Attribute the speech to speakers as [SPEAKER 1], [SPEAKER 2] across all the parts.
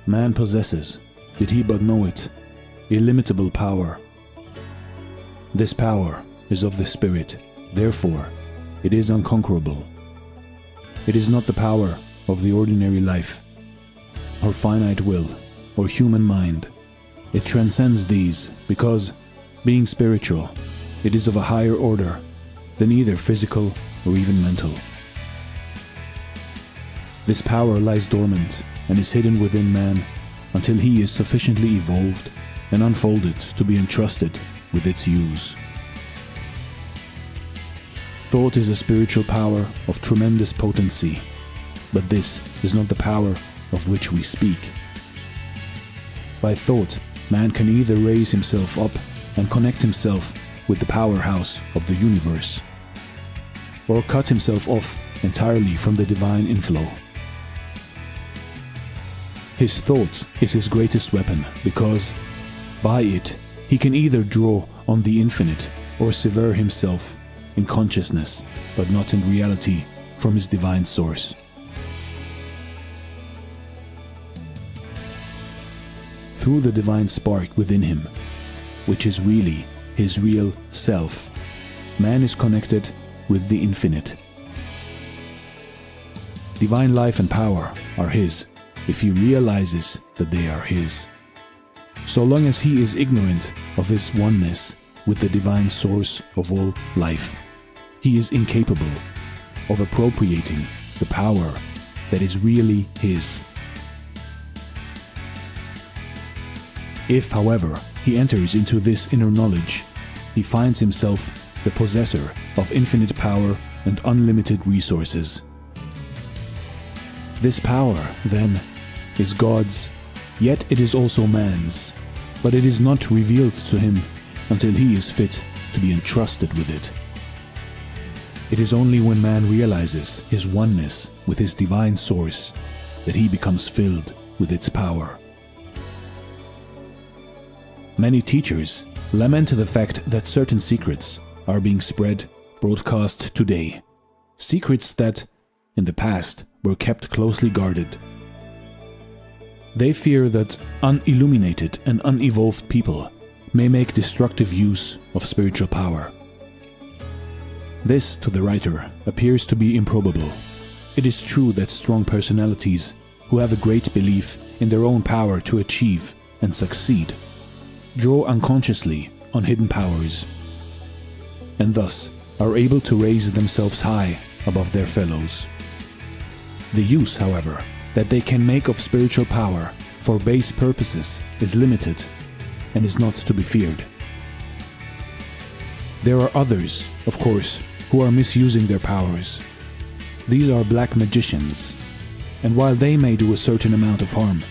[SPEAKER 1] man possesses, did he but know it, illimitable power. This power is of the Spirit, therefore it is unconquerable. It is not the power of the ordinary life, or finite will, or human mind. It transcends these because, being spiritual, it is of a higher order than either physical or even mental. This power lies dormant and is hidden within man until he is sufficiently evolved and unfolded to be entrusted with its use. Thought is a spiritual power of tremendous potency, but this is not the power of which we speak. By thought, man can either raise himself up and connect himself with the powerhouse of the universe, or cut himself off entirely from the divine inflow. His thought is his greatest weapon because, by it, he can either draw on the infinite or sever himself in consciousness, but not in reality, from his divine source. Through the divine spark within him, which is really his real self, man is connected with the infinite. Divine life and power are his if he realizes that they are his. So long as he is ignorant of his oneness with the divine source of all life, he is incapable of appropriating the power that is really his. If, however, he enters into this inner knowledge, he finds himself the possessor of infinite power and unlimited resources. This power, then, is God's, yet it is also man's, but it is not revealed to him until he is fit to be entrusted with it. It is only when man realizes his oneness with his divine source that he becomes filled with its power. Many teachers lament the fact that certain secrets are being spread, broadcast today. Secrets that, in the past, were kept closely guarded. They fear that unilluminated and unevolved people may make destructive use of spiritual power. This, to the writer, appears to be improbable. It is true that strong personalities who have a great belief in their own power to achieve and succeed draw unconsciously on hidden powers, and thus are able to raise themselves high above their fellows. The use, however, that they can make of spiritual power for base purposes is limited and is not to be feared. There are others, of course, who are misusing their powers. These are black magicians, and while they may do a certain amount of harm,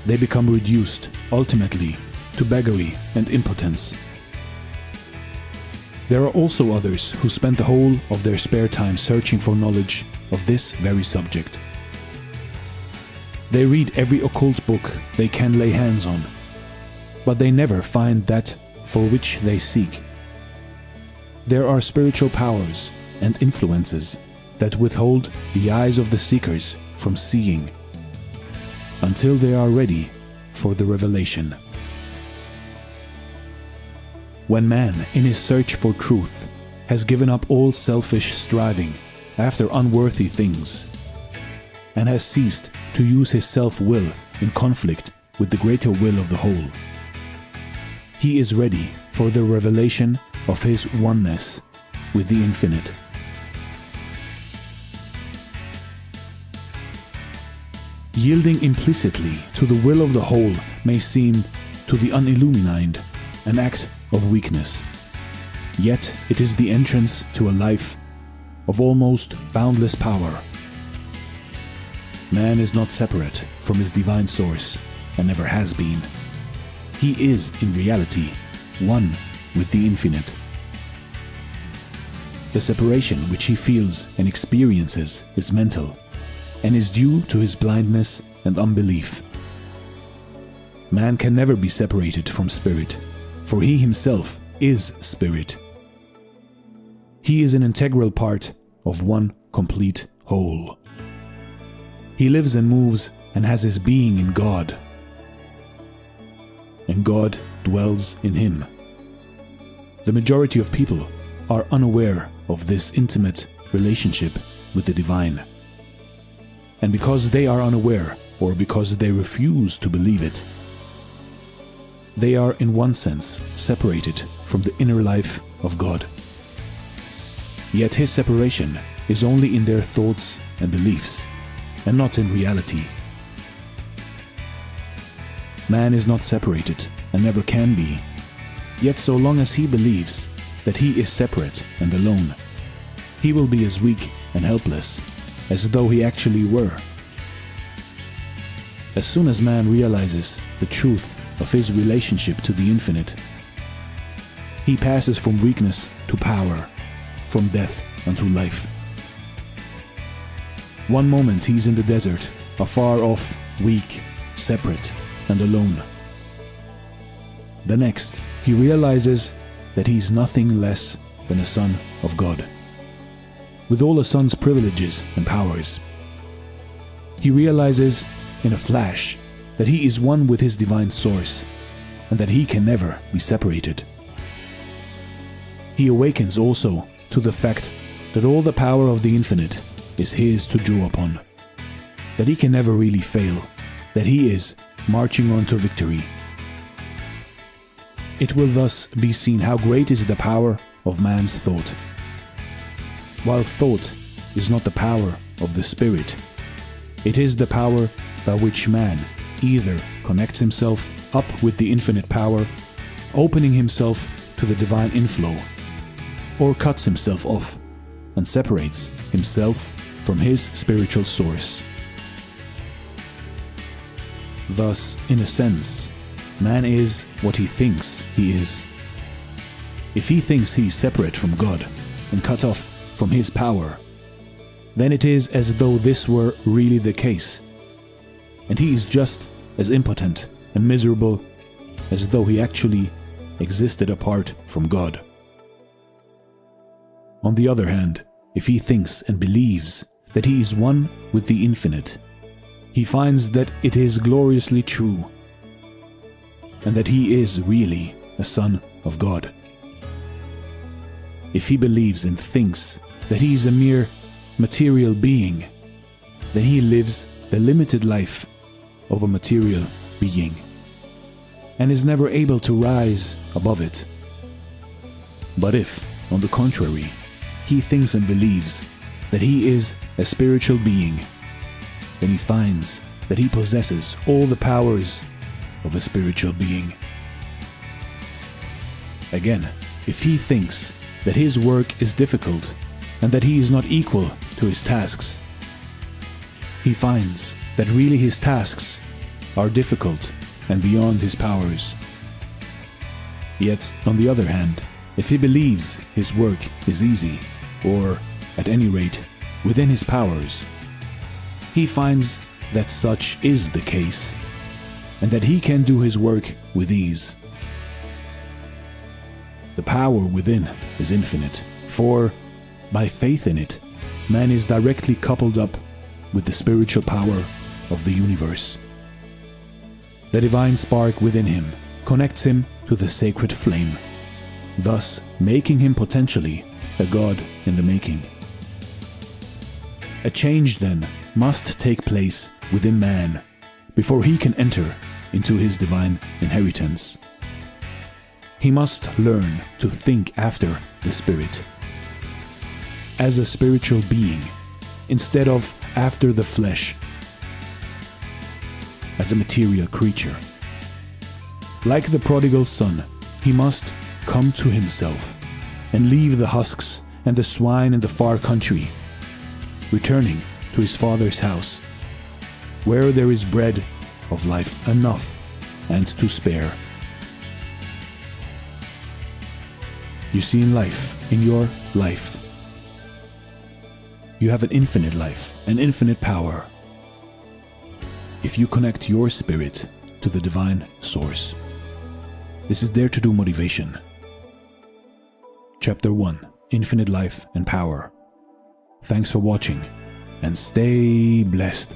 [SPEAKER 1] they become reduced, ultimately, to beggary and impotence. There are also others who spend the whole of their spare time searching for knowledge of this very subject. They read every occult book they can lay hands on, but they never find that for which they seek. There are spiritual powers and influences that withhold the eyes of the seekers from seeing until they are ready for the revelation. When man, in his search for truth, has given up all selfish striving after unworthy things, and has ceased to use his self-will in conflict with the greater will of the whole, he is ready for the revelation of his oneness with the infinite. Yielding implicitly to the will of the whole may seem, to the unillumined, an act of weakness. Yet it is the entrance to a life of almost boundless power. Man is not separate from his divine source, and never has been. He is, in reality, one with the infinite. The separation which he feels and experiences is mental, and is due to his blindness and unbelief. Man can never be separated from spirit, for he himself is spirit. He is an integral part of one complete whole. He lives and moves and has his being in God, and God dwells in him. The majority of people are unaware of this intimate relationship with the divine. And because they are unaware, or because they refuse to believe it, they are in one sense separated from the inner life of God. Yet his separation is only in their thoughts and beliefs, and not in reality. Man is not separated, and never can be. Yet so long as he believes that he is separate and alone, he will be as weak and helpless as though he actually were. As soon as man realizes the truth of his relationship to the infinite, he passes from weakness to power, from death unto life. One moment he's in the desert, afar off, weak, separate, and alone. The next, he realizes that he's nothing less than a son of God, with all a son's privileges and powers. He realizes in a flash that he is one with his divine source, and that he can never be separated. He awakens also to the fact that all the power of the infinite is his to draw upon, that he can never really fail, that he is marching on to victory. It will thus be seen how great is the power of man's thought. While thought is not the power of the spirit, it is the power by which man either connects himself up with the infinite power, opening himself to the divine inflow, or cuts himself off and separates himself from his spiritual source. Thus, in a sense, man is what he thinks he is. If he thinks he is separate from God and cut off from his power, then it is as though this were really the case, and he is just as impotent and miserable as though he actually existed apart from God. On the other hand, if he thinks and believes that he is one with the infinite, he finds that it is gloriously true, and that he is really a son of God. If he believes and thinks that he is a mere material being, then he lives the limited life of a material being, and is never able to rise above it. But if, on the contrary, he thinks and believes that he is a spiritual being, then he finds that he possesses all the powers of a spiritual being. Again, if he thinks that his work is difficult and that he is not equal to his tasks, he finds that really his tasks are difficult and beyond his powers. Yet, on the other hand, if he believes his work is easy, or, at any rate, within his powers, he finds that such is the case, and that he can do his work with ease. The power within is infinite, for, by faith in it, man is directly coupled up with the spiritual power of the universe. The divine spark within him connects him to the sacred flame, thus making him potentially a god in the making. A change, then, must take place within man before he can enter into his divine inheritance. He must learn to think after the spirit, as a spiritual being, instead of after the flesh, as a material creature. Like the prodigal son, he must come to himself and leave the husks and the swine in the far country, returning to his father's house, where there is bread of life enough and to spare. You see, in life, in your life, you have an infinite life, an infinite power, if you connect your spirit to the divine source. This is Dare to Do Motivation. Chapter 1: Infinite Life and Power. Thanks for watching, and stay blessed.